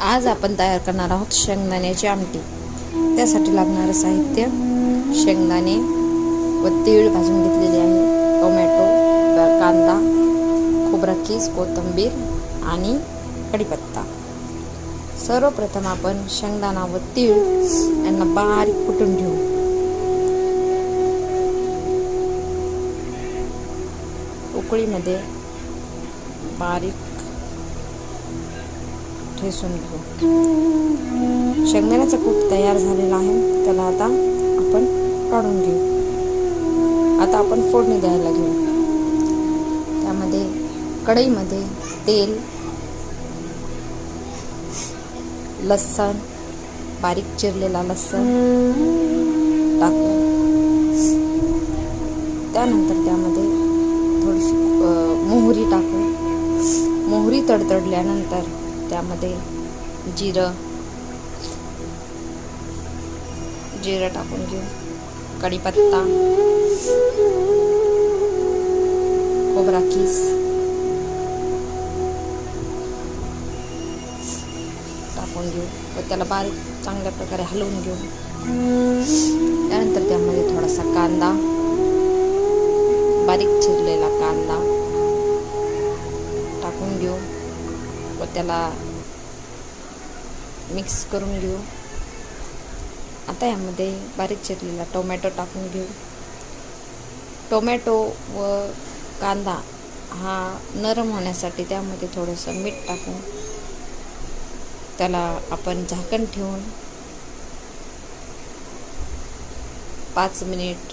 आज आपण तयार करणार आहोत शेंगदाण्याची आमटी। त्यासाठी लागणारे साहित्य: शेंगदाणे व तीळ भाजून घेतलेले आहे, टोमॅटो, कांदा, खोबरा कीस, कोथिंबीर आणि कढीपत्ता। सर्वप्रथम आपण शेंगदाणा व तीळ यांना बारीक कुटून घेऊ। उकळीमध्ये बारीक ठेसून घेऊ। शेंगदाण्याचा कूट तयार झालेला आहे, त्याला आता आपण काढून घेऊ। आता आपण फोडणी द्यायला घेऊ। त्यामध्ये कढईमध्ये तेल, लसूण, बारीक चिरलेला लसूण टाकू। त्यानंतर त्यामध्ये थोडीशी मोहरी टाकू। मोहरी तडतडल्यानंतर त्यामध्ये जिरं टाकून घेऊ। कढीपत्ता, खोबरा कीस टाकून घेऊ व त्याला बारीक चांगल्या प्रकारे हलवून घेऊ। त्यानंतर त्यामध्ये थोडासा कांदा, बारीक चिरलेला कांदा टाकून घेऊ व त्याला मिक्स करून घेऊ। आता यामध्ये बारीक चिरलेला टोमॅटो टाकून घेऊ। टोमॅटो व कांदा हा नरम होण्यासाठी त्यामध्ये थोडंसं मीठ टाकून त्याला आपण झाकण ठेवून 5 मिनिट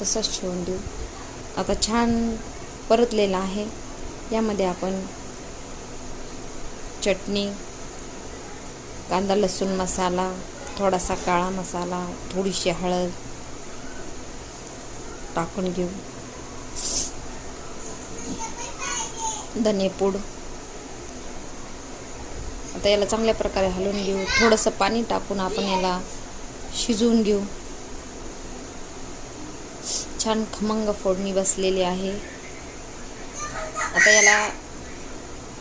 तसंच ठेवून देऊ। आता छान परतलेला आहे। यामध्ये आपण चटणी, कांदा लसूण मसाला, थोडासा काळा मसाला, थोडीशी हळद टाकून घेऊ। धनेपूड। आता याला चांगल्या प्रकारे हलवून घेऊ। थोडंसं पाणी टाकून आपण याला शिजवून घेऊ। छान खमंग फोडणी बसलेली आहे। आता याला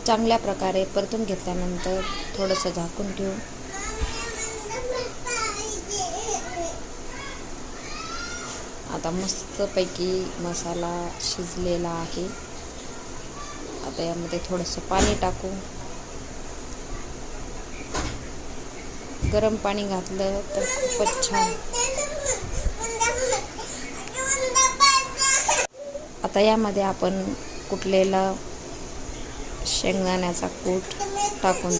चांगल्या प्रकारे परतून घेतल्यानंतर थोडंसं झाकून ठेवू। आता मस्तपैकी मसाला शिजलेला आहे। आता यामध्ये थोडंसं पाणी टाकू। गरम पाणी घातलं तर खूपच छान। आता यामध्ये आपण कुटलेला शेंगदाण्याचा कूट टाकून